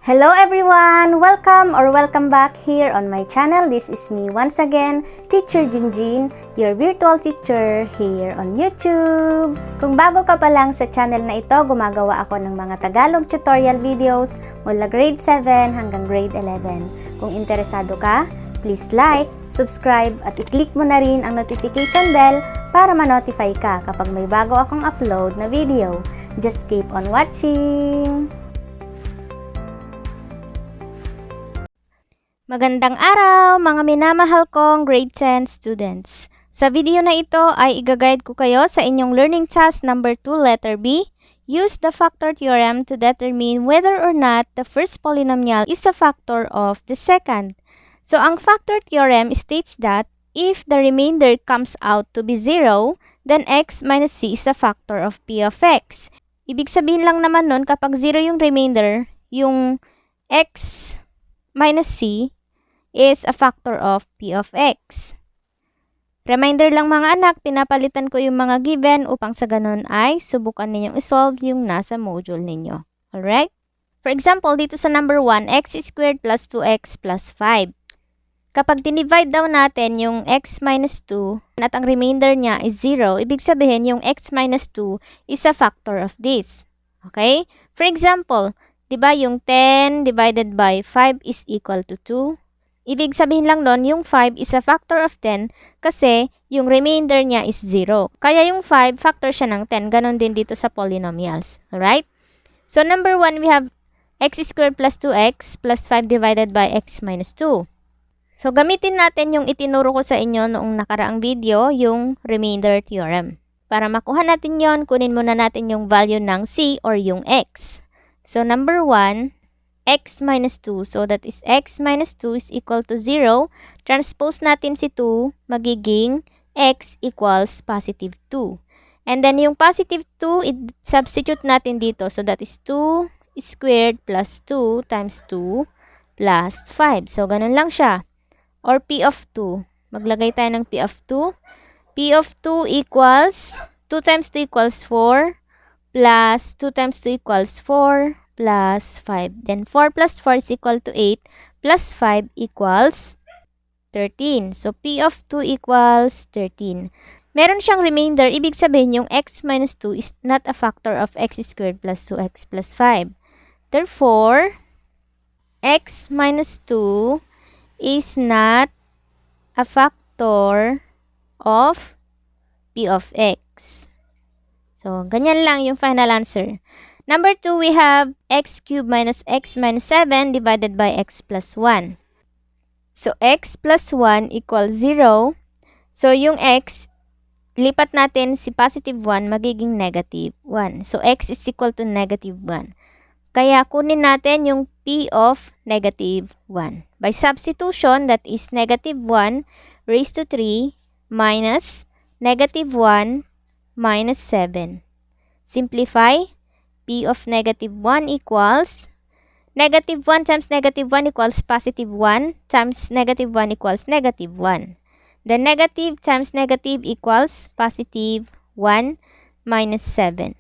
Hello everyone! Welcome back here on my channel. This is me once again, Teacher Jinjin, your virtual teacher here on YouTube. Kung bago ka pa lang sa channel na ito, gumagawa ako ng mga Tagalog tutorial videos mula grade 7 hanggang grade 11. Kung interesado ka, please like, subscribe at i-click mo na rin ang notification bell para ma-notify ka kapag may bago akong upload na video. Just keep on watching! Magandang araw mga minamahal kong grade 10 students. Sa video na ito ay i-guide ko kayo sa inyong learning task number 2 letter B. Use the factor theorem to determine whether or not the first polynomial is a factor of the second. So ang factor theorem states that if the remainder comes out to be 0, then x minus c is a factor of p of x. Ibig sabihin lang naman nun kapag 0 yung remainder, yung x minus c is a factor of p of x. Reminder lang mga anak, pinapalitan ko yung mga given upang sa ganun ay subukan ninyong isolve yung nasa module ninyo. Alright? For example, dito sa number 1, x squared plus 2x plus 5. Kapag dinivide daw natin yung x minus 2 at ang remainder niya is 0, ibig sabihin yung x minus 2 is a factor of this. Okay? For example, diba yung 10 divided by 5 is equal to 2? Ibig sabihin lang nun, yung 5 is a factor of 10 kasi yung remainder niya is 0. Kaya yung 5, factor siya ng 10. Ganon din dito sa polynomials. Alright? So, number 1, we have x squared plus 2x plus 5 divided by x minus 2. So, gamitin natin yung itinuro ko sa inyo noong nakaraang video, yung remainder theorem. Para makuha natin yon, kunin muna natin yung value ng c or yung x. So, number 1, x minus 2. So, that is x minus 2 is equal to 0. Transpose natin si 2, magiging x equals positive 2. And then, yung positive 2, substitute natin dito. So, that is 2 squared plus 2 times 2 plus 5. So, ganun lang siya. Or p of 2. Maglagay tayo ng p of 2. p of 2 equals 2 times 2 equals 4 plus 2 times 2 equals 4 plus 5. Then 4 plus 4 is equal to 8 plus 5 equals 13. So, p of 2 equals 13. Meron siyang remainder. Ibig sabihin yung x minus 2 is not a factor of x squared plus 2x plus 5. Therefore, x minus 2 is not a factor of p of x. So, ganyan lang yung final answer. Number 2, we have x cubed minus x minus 7 divided by x plus 1. So, x plus 1 equals 0. So, yung x, lipat natin si positive 1, magiging negative 1. So, x is equal to negative 1. Kaya, kunin natin yung p of negative 1. By substitution, that is negative 1 raised to 3 minus negative 1 minus 7. Simplify. P of negative 1 equals negative 1 times negative 1 equals positive 1 times negative 1 equals negative 1. Then negative times negative equals positive 1 minus 7.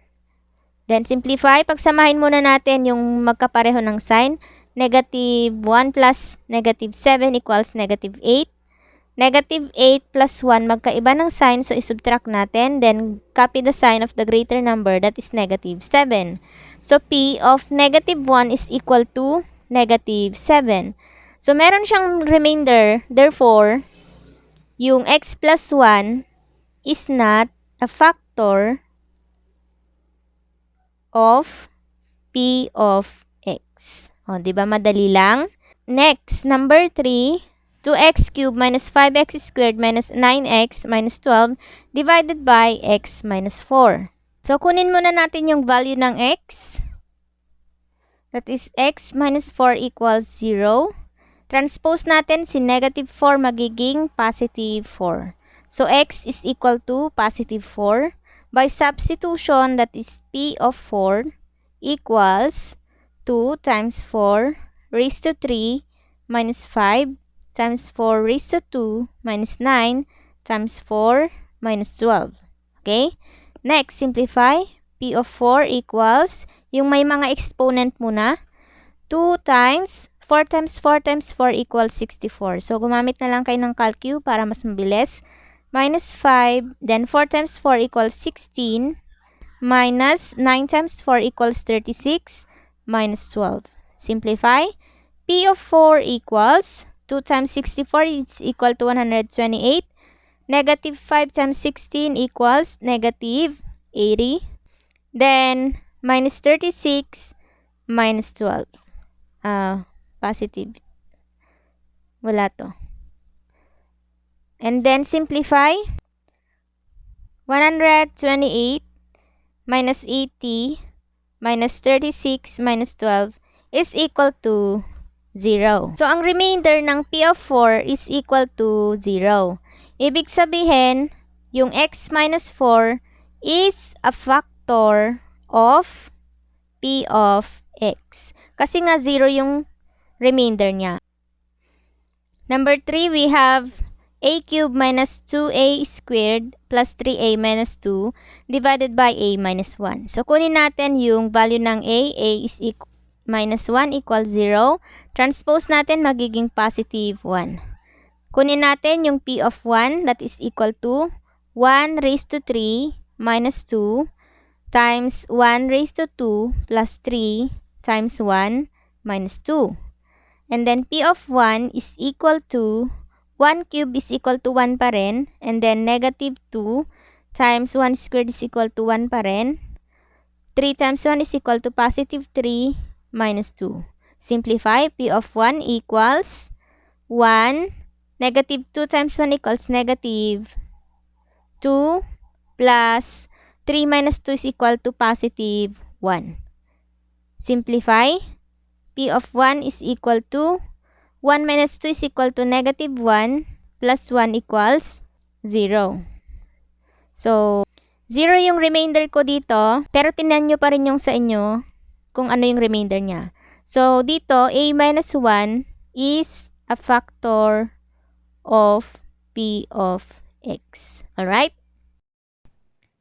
Then simplify. Pagsamahin muna natin yung magkapareho ng sign. Negative 1 plus negative 7 equals negative 8. Negative 8 plus 1, magkaiba ng sign, so isubtract natin. Then, copy the sign of the greater number, that is negative 7. So, p of negative 1 is equal to negative 7. So, meron siyang remainder. Therefore, yung x plus 1 is not a factor of p of x. O, diba madali lang? Next, number 3, 2x cubed minus 5x squared minus 9x minus 12 divided by x minus 4. So, kunin muna natin yung value ng x. That is x minus 4 equals 0. Transpose natin si negative 4 magiging positive 4. So, x is equal to positive 4. By substitution, that is p of 4 equals 2 times 4 raised to 3 minus 5 times 4 raised to 2 minus 9 times 4 minus 12. Okay? Next, simplify. P of 4 equals, yung may mga exponent muna, 2 times 4 times 4 times 4 equals 64. So, gumamit na lang kayo ng calcu para mas mabilis. Minus 5, then 4 times 4 equals 16, minus 9 times 4 equals 36, minus 12. Simplify. P of 4 equals 2 times 64 is equal to 128. Negative 5 times 16 equals negative 80. Then, minus 36 minus 12. Positive. Wala to. And then, simplify. 128 minus 80 minus 36 minus 12 is equal to 0. So, ang remainder ng P of 4 is equal to 0. Ibig sabihin, yung x minus 4 is a factor of P of x. Kasi nga 0 yung remainder niya. Number 3, we have a cubed minus 2a squared plus 3a minus 2 divided by a minus 1. So, kunin natin yung value ng a. A is minus 1 equals 0. Transpose natin, magiging positive 1. Kunin natin yung p of 1, that is equal to 1 raised to 3 minus 2 times 1 raised to 2 plus 3 times 1 minus 2. And then p of 1 is equal to 1 cube is equal to 1 pa rin. And then negative 2 times 1 squared is equal to 1 pa rin. 3 times 1 is equal to positive 3 minus 2. Simplify. P of 1 equals 1. Negative 2 times 1 equals negative 2 plus 3 minus 2 is equal to positive 1. Simplify. P of 1 is equal to 1 minus 2 is equal to negative 1 plus 1 equals 0. So, 0 yung remainder ko dito, pero tingnan nyo pa rin yung sa inyo kung ano yung remainder niya. So, dito, a minus 1 is a factor of P of x. Alright?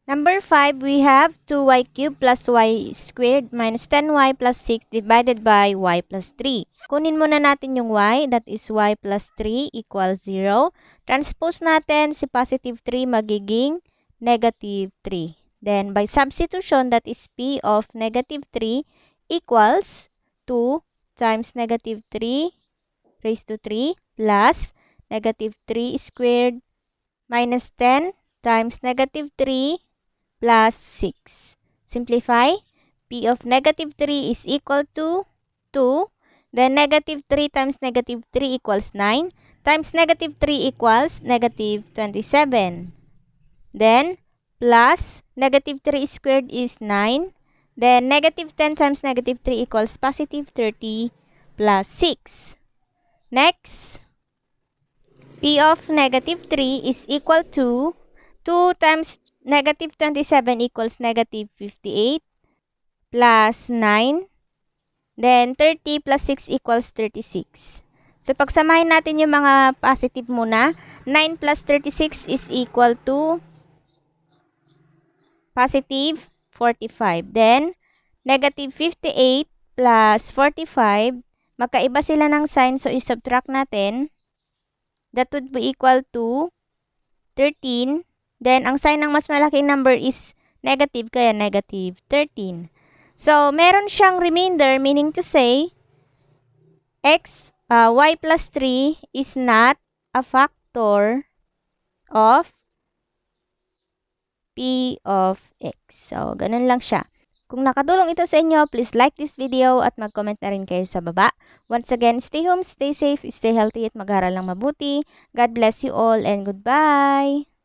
Number 5, we have 2y cubed plus y squared minus 10y plus 6 divided by y plus 3. Kunin muna natin yung y, that is y plus 3 equals 0. Transpose natin si positive 3 magiging negative 3. Then, by substitution, that is p of negative 3 equals 2 times negative 3 raised to 3 plus negative 3 squared minus 10 times negative 3 plus 6. Simplify. P of negative 3 is equal to 2. Then negative 3 times negative 3 equals 9. Times negative 3 equals negative 27. Then plus negative 3 squared is 9. Then negative 10 times negative 3 equals positive 30 plus 6. Next, P of negative 3 is equal to 2 times negative 27 equals negative 58 plus 9. Then 30 plus 6 equals 36. So, pagsamahin natin yung mga positive muna. 9 plus 36 is equal to positive 45. Then, negative 58 plus 45. Magkaiba sila ng sign, so i-subtract natin. That would be equal to 13. Then, ang sign ng mas malaking number is negative, kaya negative 13. So, meron siyang remainder, meaning to say, y plus 3 is not a factor of P of x. So, ganun lang siya. Kung nakatulong ito sa inyo, please like this video at mag-comment na rin kayo sa baba. Once again, stay home, stay safe, stay healthy at mag-aral lang mabuti. God bless you all and goodbye!